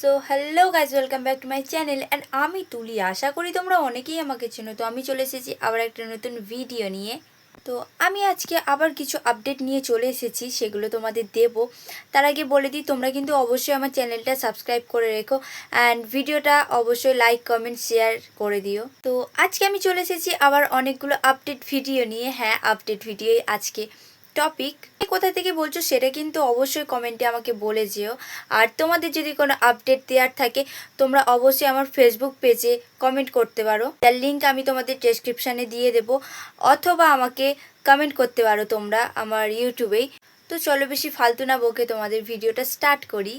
So hello guys, welcome back to my channel and আমি তুলি। আশা করি তোমরা অনেকেই আমাকে চেনো। তো আমি চলে এসেছি আবার একটা নতুন ভিডিও নিয়ে। তো আমি আজকে আবার কিছু আপডেট নিয়ে চলে এসেছি, সেগুলো তোমাদের দেব। তার আগে বলে দিই, তোমরা কিন্তু অবশ্যই আমার চ্যানেলটা সাবস্ক্রাইব করে রেখো অ্যান্ড ভিডিওটা অবশ্যই লাইক কমেন্ট শেয়ার করে দিও। তো আজকে আমি চলে এসেছি আবার অনেকগুলো আপডেট ভিডিও নিয়ে। হ্যাঁ, আপডেট ভিডিওই আজকে টপিক। কোথা থেকে বলছো সেটা কিন্তু অবশ্যই কমেন্টে আমাকে বলে যেও। আর তোমাদের যদি কোনো আপডেট দেওয়ার থাকে তোমরা অবশ্যই আমার ফেসবুক পেজে কমেন্ট করতে পারো, তার লিঙ্ক আমি তোমাদের ডেসক্রিপশানে দিয়ে দেবো, অথবা আমাকে কমেন্ট করতে পারো তোমরা আমার ইউটিউবেই। তো চলো বেশি ফালতু না বকে তোমাদের ভিডিওটা স্টার্ট করি।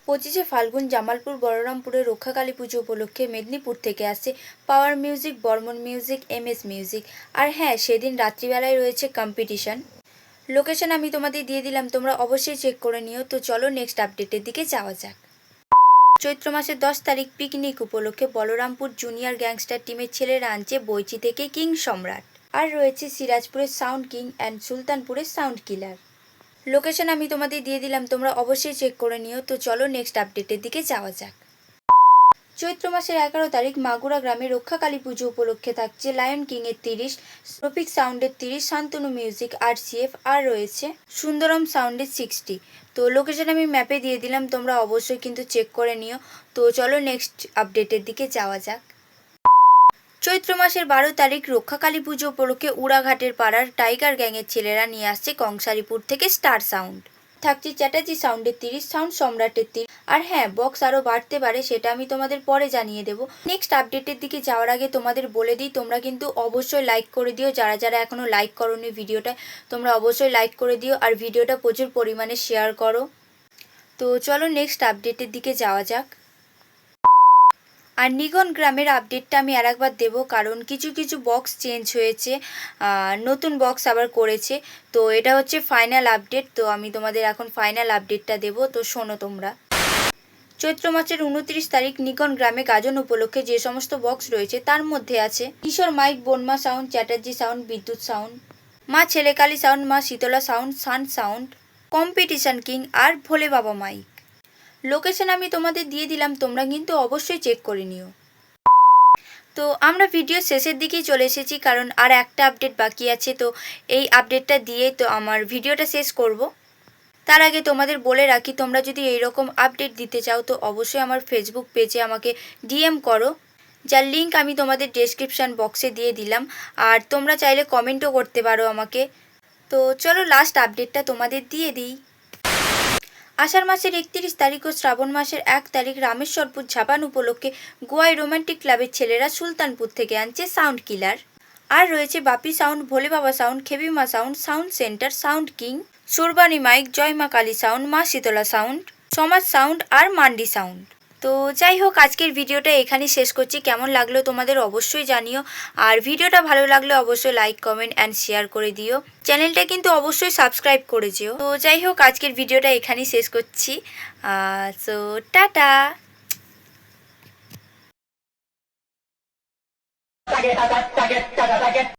25শে ফাল্গুন জামালপুর বলরামপুরে রক্ষাকালী পুজো উপলক্ষে মেদিনীপুর থেকে আসছে power music, Barman music, MS music. আর হ্যাঁ, সেদিন রাত্রিবেলায় রয়েছে কম্পিটিশন। লোকেশন আমি তোমাদের দিয়ে দিলাম, তোমরা অবশ্যই চেক করে নিও। তো চলো নেক্সট আপডেটের দিকে যাওয়া যাক। চৈত্র মাসের 10 তারিখ পিকনিক উপলক্ষে বলরামপুর জুনিয়র গ্যাংস্টার টিমের ছেলেরা আনছে বইচি থেকে কিং সম্রাট। আর রয়েছে সিরাজপুরের সাউন্ড কিং অ্যান্ড সুলতানপুরের সাউন্ড কিলার। লোকেশন আমি তোমাদের দিয়ে দিলাম, তোমরা অবশ্যই চেক করে নিও। তো চলো নেক্সট আপডেটের দিকে যাওয়া যাক। চৈত্র মাসের 11 তারিখ মাগুরা গ্রামে রক্ষাকালী পুজো উপলক্ষে থাকছে লায়ন কিংয়ের 30, রফিক সাউন্ডের 30, শান্তনু মিউজিক RCF, আর রয়েছে সুন্দরম সাউন্ডের 60। তো লোকেশন আমি ম্যাপে দিয়ে দিলাম, তোমরা অবশ্যই কিন্তু চেক করে নিও। তো চলো নেক্সট আপডেটের দিকে যাওয়া যাক। চৈত্র মাসের 12 তারিখ রক্ষাকালী পুজো উপলক্ষে উড়াঘাটের পাড়ার টাইগার গ্যাংয়ের ছেলেরা নিয়ে আসছে কংসারীপুর থেকে স্টার সাউন্ড। থাকছে চ্যাটার্জি সাউন্ডের 30, সাউন্ড সম্রাটের 30। আর হ্যাঁ, বক্স আরও বাড়তে পারে, সেটা আমি তোমাদের পরে জানিয়ে দেবো। নেক্সট আপডেটের দিকে যাওয়ার আগে তোমাদের বলে দিই, তোমরা কিন্তু অবশ্যই লাইক করে দিও। যারা যারা এখনও লাইক করোনি ভিডিওটা, তোমরা অবশ্যই লাইক করে দিও আর ভিডিওটা প্রচুর পরিমাণে শেয়ার করো। তো চলো নেক্সট আপডেটের দিকে যাওয়া যাক। আর নিগন গ্রামের আপডেটটা আমি আর একবার দেবো, কারণ কিছু কিছু বক্স চেঞ্জ হয়েছে, নতুন বক্স আবার করেছে। তো এটা হচ্ছে ফাইনাল আপডেট। তো আমি তোমাদের এখন ফাইনাল আপডেটটা দেবো, তো শোনো তোমরা। চৈত্র মাসের 29 তারিখ নিগন গ্রামে গাজন উপলক্ষে যে সমস্ত বক্স রয়েছে তার মধ্যে আছে কিশোর মাইক, বনমা সাউন্ড, চ্যাটার্জি সাউন্ড, বিদ্যুৎ সাউন্ড, মা ছেলেকালী সাউন্ড, মা শীতলা সাউন্ড, সান সাউন্ড, কম্পিটিশন কিং আর ভোলে বাবা মাইক। লোকেশন আমি তোমাদের দিয়ে দিলাম, তোমরা কিন্তু অবশ্যই চেক করে নিও। তো আমরা ভিডিও শেষের দিকেই চলে এসেছি, কারণ আর একটা আপডেট বাকি আছে। তো এই আপডেটটা দিয়ে তো আমার ভিডিওটা শেষ করব। তার আগে তোমাদের বলে রাখি, তোমরা যদি এইরকম আপডেট দিতে চাও তো অবশ্যই আমার ফেসবুক পেজে আমাকে DM করো, যার লিঙ্ক আমি তোমাদের ডেসক্রিপশান বক্সে দিয়ে দিলাম। আর তোমরা চাইলে কমেন্টও করতে পারো আমাকে। তো চলো লাস্ট আপডেটটা তোমাদের দিয়ে দিই। আষাঢ় মাসের 31 তারিখ ও শ্রাবণ মাসের 1 তারিখ রামেশ্বরপুর ঝাপান উপলক্ষে গোয়ায় রোমান্টিক ক্লাবের ছেলেরা সুলতানপুর থেকে আনছে সাউন্ড কিলার। আর রয়েছে বাপি সাউন্ড, ভোলে বাবা সাউন্ড, খেবিমা sound, sound centre, sound king, Surbani mic, Jai Ma Kali sound, Ma Shitala sound, Samaj sound আর মান্ডি সাউন্ড। তো যাই হোক, আজকের ভিডিওটা এখানেই শেষ করছি। কেমন লাগলো তোমাদের অবশ্যই জানিও। আর ভিডিওটা ভালো লাগলে অবশ্যই লাইক কমেন্ট অ্যান্ড শেয়ার করে দিও। চ্যানেলটা কিন্তু অবশ্যই সাবস্ক্রাইব করে যেও। তো যাই হোক, আজকের ভিডিওটা এখানেই শেষ করছি। So tata.